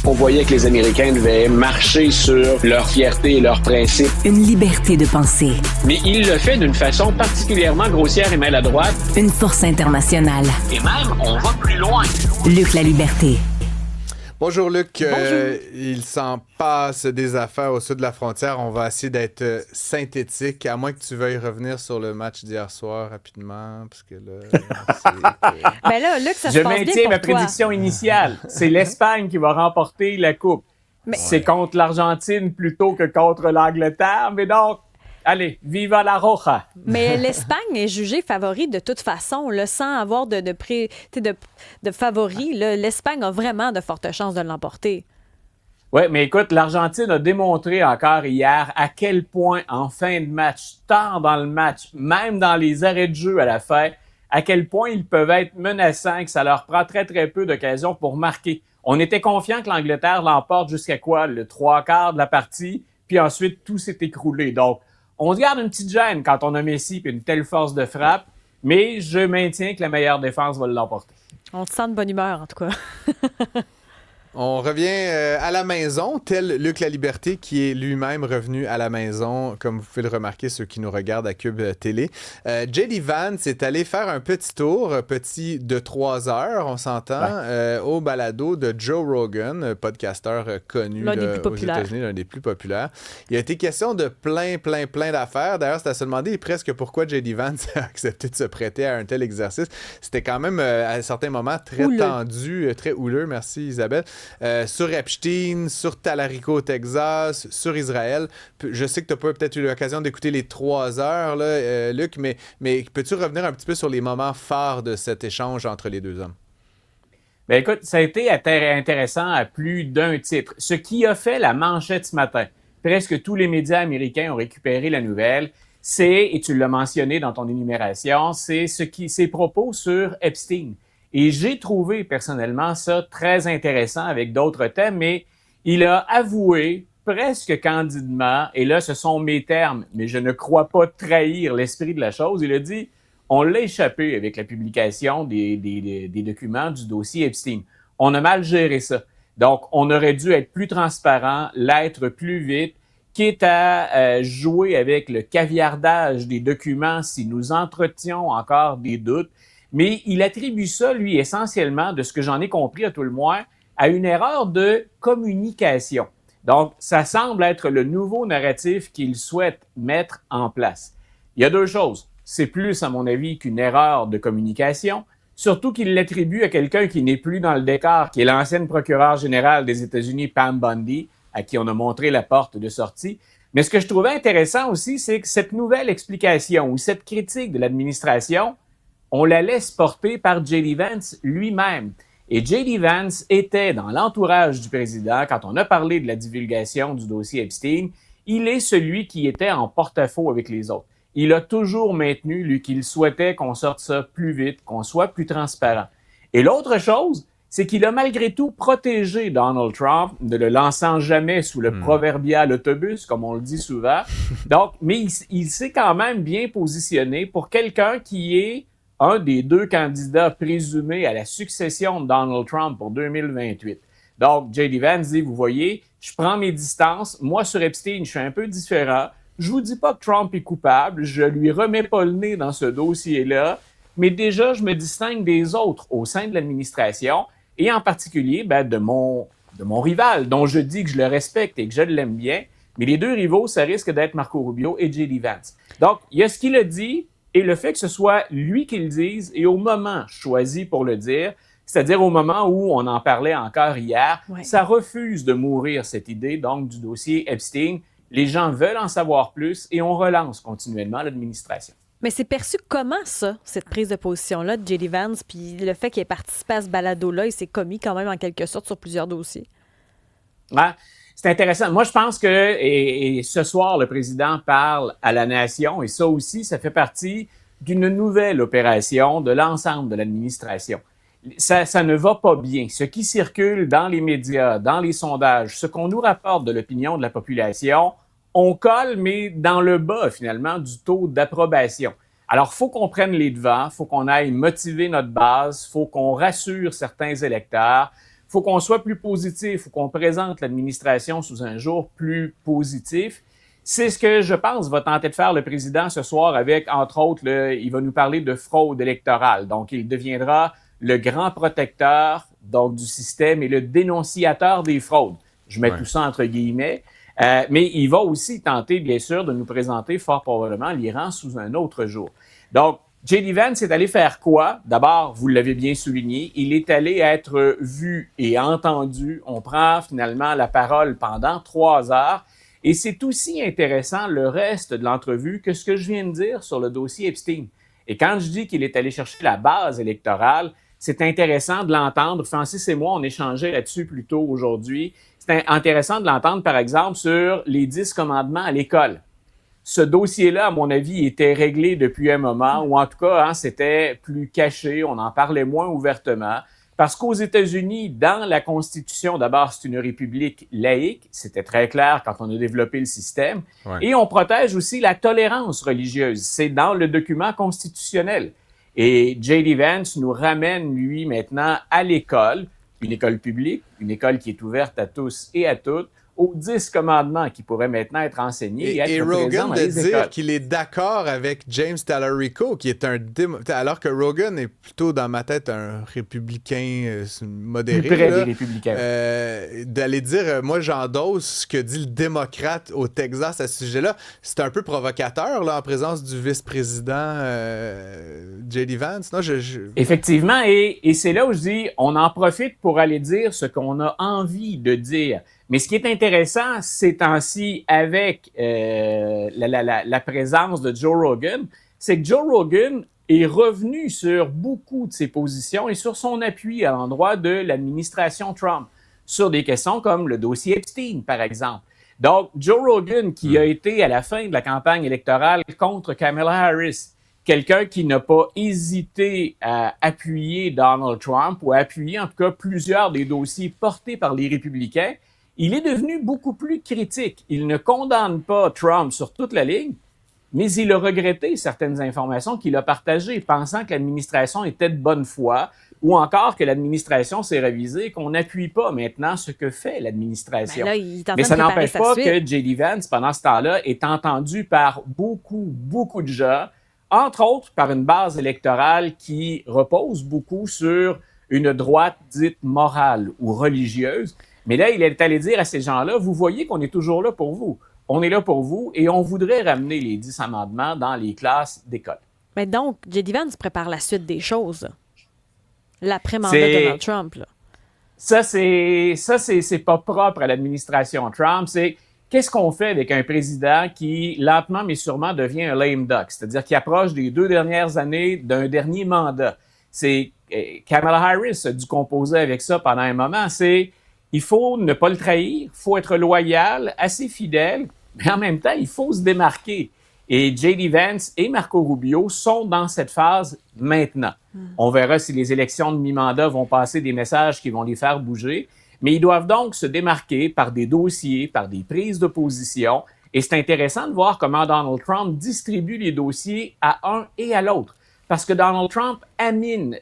On voyait que les Américains devaient marcher sur leur fierté et leurs principes. Une liberté de penser. Mais il le fait d'une façon particulièrement grossière et maladroite. Une force internationale. Et même, on va plus loin. Luc La Liberté. Bonjour Luc. Bonjour. Il s'en passe des affaires au sud de la frontière. On va essayer d'être synthétique, à moins que tu veuilles revenir sur le match d'hier soir rapidement, parce que là, Ben là, Luc, ça se Je passe bien maintiens pour ma toi. prédiction initiale. C'est l'Espagne qui va remporter la Coupe. Mais- C'est contre l'Argentine plutôt que contre l'Angleterre. Mais donc, allez, viva la Roja! Mais l'Espagne est jugée favori de toute façon, là, sans avoir de favori. Là, l'Espagne a vraiment de fortes chances de l'emporter. Oui, mais écoute, l'Argentine a démontré encore hier à quel point, en fin de match, tard dans le match, même dans les arrêts de jeu à la fin, à quel point ils peuvent être menaçants et que ça leur prend très, très peu d'occasions pour marquer. On était confiant que l'Angleterre l'emporte jusqu'à quoi? Le 3/4 de la partie, puis ensuite, tout s'est écroulé. Donc, on se garde une petite gêne quand on a Messi et une telle force de frappe, mais je maintiens que la meilleure défense va l'emporter. On te sent de bonne humeur, en tout cas. on revient à la maison, tel Luc La Liberté, qui est lui-même revenu à la maison, comme vous pouvez le remarquer, ceux qui nous regardent à Cube Télé. J.D. Vance est allé faire un petit tour, petit de 3 heures, on s'entend, au balado de Joe Rogan, podcasteur connu L'un des plus aux populaires. États-Unis, l'un des plus populaires. Il a été question de plein d'affaires. D'ailleurs, c'est à se demander presque pourquoi J.D. Vance a accepté de se prêter à un tel exercice. C'était quand même, à certains moments, très Houleux. tendu, très houleux. Merci, Isabelle. Sur Epstein, sur Talarico au Texas, sur Israël. Je sais que tu n'as pas peut-être eu l'occasion d'écouter les 3 heures, là, Luc, mais peux-tu revenir un petit peu sur les moments phares de cet échange entre les deux hommes? Ben écoute, ça a été intéressant à plus d'un titre. Ce qui a fait la manchette ce matin, presque tous les médias américains ont récupéré la nouvelle, c'est, et tu l'as mentionné dans ton énumération, c'est ses propos sur Epstein. Et j'ai trouvé personnellement ça très intéressant avec d'autres thèmes, mais il a avoué presque candidement, et là ce sont mes termes, mais je ne crois pas trahir l'esprit de la chose, il a dit on l'a échappé avec la publication des documents du dossier Epstein. On a mal géré ça. Donc, on aurait dû être plus transparent, l'être plus vite, quitte à jouer avec le caviardage des documents si nous entretions encore des doutes. Mais il attribue ça, lui, essentiellement, de ce que j'en ai compris à tout le moins, à une erreur de communication. Donc, ça semble être le nouveau narratif qu'il souhaite mettre en place. Il y a 2 choses. C'est plus, à mon avis, qu'une erreur de communication, surtout qu'il l'attribue à quelqu'un qui n'est plus dans le décor, qui est l'ancienne procureure générale des États-Unis, Pam Bondi, à qui on a montré la porte de sortie. Mais ce que je trouvais intéressant aussi, c'est que cette nouvelle explication ou cette critique de l'administration, on la laisse porter par J.D. Vance lui-même. Et J.D. Vance était dans l'entourage du président quand on a parlé de la divulgation du dossier Epstein. Il est celui qui était en porte-à-faux avec les autres. Il a toujours maintenu, lui, qu'il souhaitait qu'on sorte ça plus vite, qu'on soit plus transparent. Et l'autre chose, c'est qu'il a malgré tout protégé Donald Trump, ne le lançant jamais sous le proverbial autobus, comme on le dit souvent. Donc, mais il s'est quand même bien positionné pour quelqu'un qui est un des 2 candidats présumés à la succession de Donald Trump pour 2028. Donc, J.D. Vance dit, vous voyez, je prends mes distances. Moi, sur Epstein, je suis un peu différent. Je vous dis pas que Trump est coupable. Je lui remets pas le nez dans ce dossier-là. Mais déjà, je me distingue des autres au sein de l'administration et en particulier de mon rival, dont je dis que je le respecte et que je l'aime bien. Mais les 2 rivaux, ça risque d'être Marco Rubio et J.D. Vance. Donc, il y a ce qu'il a dit et le fait que ce soit lui qui le dise et au moment choisi pour le dire, c'est-à-dire au moment où on en parlait encore hier, ça refuse de mourir cette idée donc du dossier Epstein. Les gens veulent en savoir plus et on relance continuellement l'administration. Mais c'est perçu comment, ça, cette prise de position-là de J.D. Vance, puis le fait qu'il ait participé à ce balado-là, il s'est commis quand même en quelque sorte sur plusieurs dossiers? Ouais, c'est intéressant. Moi, je pense que et ce soir, le président parle à la nation et ça aussi, ça fait partie d'une nouvelle opération de l'ensemble de l'administration. Ça ne va pas bien. Ce qui circule dans les médias, dans les sondages, ce qu'on nous rapporte de l'opinion de la population, on colle, mais dans le bas, finalement, du taux d'approbation. Alors, il faut qu'on prenne les devants, il faut qu'on aille motiver notre base, il faut qu'on rassure certains électeurs, il faut qu'on soit plus positif, il faut qu'on présente l'administration sous un jour plus positif. C'est ce que je pense va tenter de faire le président ce soir avec, entre autres, il va nous parler de fraude électorale. Donc, il deviendra le grand protecteur donc, du système et le dénonciateur des fraudes. Je mets tout ça entre guillemets. Mais il va aussi tenter, bien sûr, de nous présenter fort probablement l'Iran sous un autre jour. Donc, J.D. Vance est allé faire quoi? D'abord, vous l'avez bien souligné, il est allé être vu et entendu. On prend finalement la parole pendant 3 heures. Et c'est aussi intéressant le reste de l'entrevue que ce que je viens de dire sur le dossier Epstein. Et quand je dis qu'il est allé chercher la base électorale, c'est intéressant de l'entendre. Francis et moi, on échangeait là-dessus plus tôt aujourd'hui. C'est intéressant de l'entendre, par exemple, sur les 10 commandements à l'école. Ce dossier-là, à mon avis, était réglé depuis un moment, ou en tout cas, c'était plus caché, on en parlait moins ouvertement. Parce qu'aux États-Unis, dans la Constitution, d'abord, c'est une république laïque, c'était très clair quand on a développé le système, et on protège aussi la tolérance religieuse, c'est dans le document constitutionnel. Et J.D. Vance nous ramène, lui, maintenant à l'école, une école publique, une école qui est ouverte à tous et à toutes, aux 10 commandements qui pourraient maintenant être enseignés et être présents dans les écoles. Et Rogan de dire qu'il est d'accord avec James Talarico, qui est alors que Rogan est plutôt, dans ma tête, un républicain modéré. Plus près des républicains. D'aller dire, moi, j'endosse ce que dit le démocrate au Texas à ce sujet-là, c'est un peu provocateur, là, en présence du vice-président J.D. Vance. Non, Effectivement, et c'est là où je dis, on en profite pour aller dire ce qu'on a envie de dire. Mais ce qui est intéressant ces temps-ci avec la présence de Joe Rogan, c'est que Joe Rogan est revenu sur beaucoup de ses positions et sur son appui à l'endroit de l'administration Trump, sur des questions comme le dossier Epstein, par exemple. Donc, Joe Rogan, qui a été à la fin de la campagne électorale contre Kamala Harris, quelqu'un qui n'a pas hésité à appuyer Donald Trump ou à appuyer en tout cas plusieurs des dossiers portés par les républicains, il est devenu beaucoup plus critique. Il ne condamne pas Trump sur toute la ligne, mais il a regretté certaines informations qu'il a partagées, pensant que l'administration était de bonne foi, ou encore que l'administration s'est révisée, qu'on n'appuie pas maintenant ce que fait l'administration. Mais ça n'empêche pas que J.D. Vance, pendant ce temps-là, est entendu par beaucoup de gens, entre autres par une base électorale qui repose beaucoup sur une droite dite morale ou religieuse. Mais là, il est allé dire à ces gens-là, vous voyez qu'on est toujours là pour vous. On est là pour vous et on voudrait ramener les 10 amendements dans les classes d'école. Mais donc, J.D. Vance prépare la suite des choses. L'après-mandat de Donald Trump. Là. Ça, c'est pas propre à l'administration Trump. C'est qu'est-ce qu'on fait avec un président qui, lentement mais sûrement, devient un lame duck, c'est-à-dire qui approche des 2 dernières années d'un dernier mandat. Kamala Harris a dû composer avec ça pendant un moment. Il faut ne pas le trahir, il faut être loyal, assez fidèle, mais en même temps, il faut se démarquer. Et J.D. Vance et Marco Rubio sont dans cette phase maintenant. On verra si les élections de mi-mandat vont passer des messages qui vont les faire bouger, mais ils doivent donc se démarquer par des dossiers, par des prises de position. Et c'est intéressant de voir comment Donald Trump distribue les dossiers à un et à l'autre. Parce que Donald Trump anime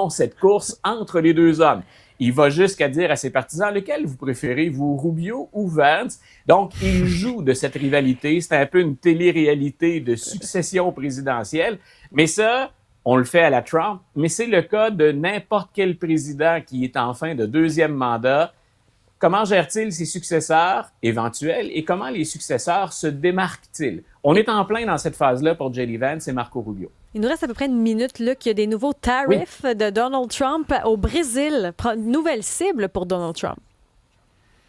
cette course entre les deux hommes. Il va jusqu'à dire à ses partisans, lequel vous préférez, vous, Rubio ou Vance? Donc, il joue de cette rivalité. C'est un peu une télé-réalité de succession présidentielle. Mais ça, on le fait à la Trump. Mais c'est le cas de n'importe quel président qui est en fin de 2e mandat. Comment gère-t-il ses successeurs éventuels et comment les successeurs se démarquent-ils? On est en plein dans cette phase-là pour J.D. Vance et Marco Rubio. Il nous reste à peu près une minute là, qu'il y a des nouveaux tarifs de Donald Trump au Brésil. Une nouvelle cible pour Donald Trump.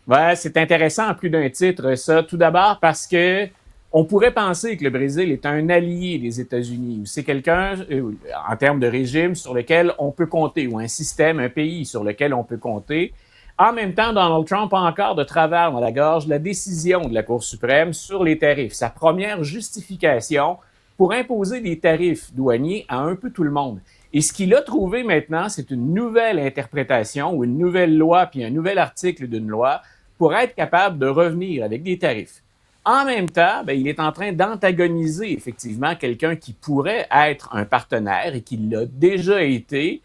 Ouais, c'est intéressant à plus d'un titre, ça. Tout d'abord parce que on pourrait penser que le Brésil est un allié des États-Unis, ou c'est quelqu'un, en termes de régime, sur lequel on peut compter, ou un système, un pays sur lequel on peut compter. En même temps, Donald Trump a encore de travers dans la gorge la décision de la Cour suprême sur les tarifs. Sa première justification pour imposer des tarifs douaniers à un peu tout le monde. Et ce qu'il a trouvé maintenant, c'est une nouvelle interprétation ou une nouvelle loi puis un nouvel article d'une loi pour être capable de revenir avec des tarifs. En même temps, il est en train d'antagoniser effectivement quelqu'un qui pourrait être un partenaire et qui l'a déjà été.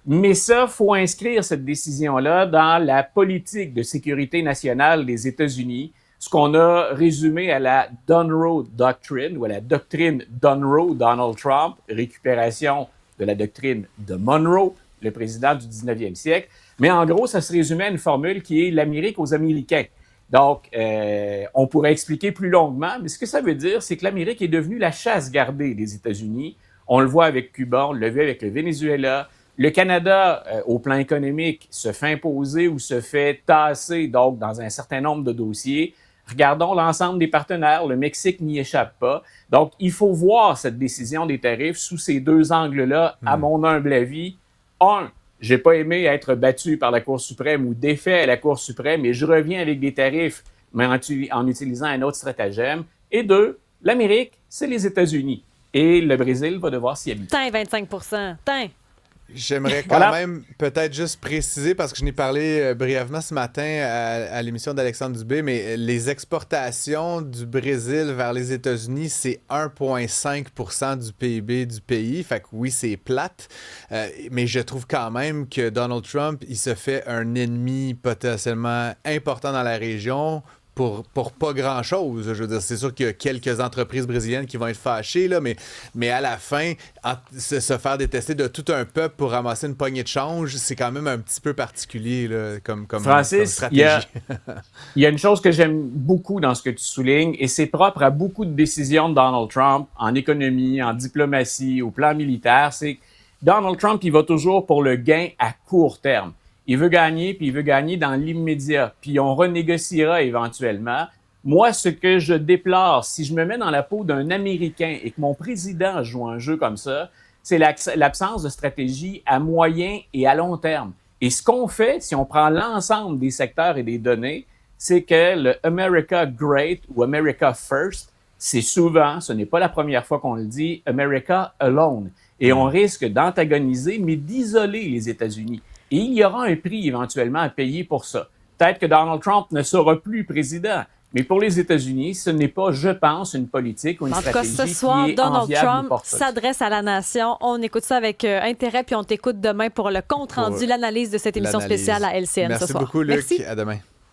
Mais ça, il faut inscrire cette décision-là dans la politique de sécurité nationale des États-Unis, ce qu'on a résumé à la Monroe Doctrine, ou à la doctrine Monroe, Donald Trump, récupération de la doctrine de Monroe, le président du 19e siècle. Mais en gros, ça se résumait à une formule qui est l'Amérique aux Américains. Donc, on pourrait expliquer plus longuement, mais ce que ça veut dire, c'est que l'Amérique est devenue la chasse gardée des États-Unis. On le voit avec Cuba, on l'a vu avec le Venezuela. Le Canada, au plan économique, se fait imposer ou se fait tasser, donc, dans un certain nombre de dossiers. Regardons l'ensemble des partenaires. Le Mexique n'y échappe pas. Donc, il faut voir cette décision des tarifs sous ces deux angles-là, à mon humble avis. J'ai pas aimé être battu par la Cour suprême ou défait à la Cour suprême, et je reviens avec des tarifs, mais en utilisant un autre stratagème. Et 2, l'Amérique, c'est les États-Unis. Et le Brésil va devoir s'y habituer. 25 J'aimerais quand même peut-être juste préciser, parce que je n'ai parlé brièvement ce matin à l'émission d'Alexandre Dubé, mais les exportations du Brésil vers les États-Unis, c'est 1,5% du PIB du pays. Fait que oui, c'est plate, mais je trouve quand même que Donald Trump, il se fait un ennemi potentiellement important dans la région pour pas grand-chose. Je veux dire, c'est sûr qu'il y a quelques entreprises brésiliennes qui vont être fâchées, là, mais à la fin, se faire détester de tout un peuple pour ramasser une poignée de change, c'est quand même un petit peu particulier là, comme stratégie. Il y a une chose que j'aime beaucoup dans ce que tu soulignes, et c'est propre à beaucoup de décisions de Donald Trump, en économie, en diplomatie, au plan militaire, c'est que Donald Trump, il va toujours pour le gain à court terme. Il veut gagner, puis il veut gagner dans l'immédiat. Puis on renégociera éventuellement. Moi, ce que je déplore, si je me mets dans la peau d'un Américain et que mon président joue un jeu comme ça, c'est l'absence de stratégie à moyen et à long terme. Et ce qu'on fait, si on prend l'ensemble des secteurs et des données, c'est que le America Great ou America First, c'est souvent, ce n'est pas la première fois qu'on le dit, America Alone. Et on risque d'antagoniser, mais d'isoler les États-Unis. Et il y aura un prix éventuellement à payer pour ça. Peut-être que Donald Trump ne sera plus président, mais pour les États-Unis, ce n'est pas, je pense, une politique ou une stratégie qui est enviable. En tout cas, ce soir, Donald Trump s'adresse à la nation. On écoute ça avec intérêt, puis on t'écoute demain pour le compte-rendu, l'analyse de cette émission spéciale à LCN ce soir. Merci beaucoup, Luc. Merci. À demain.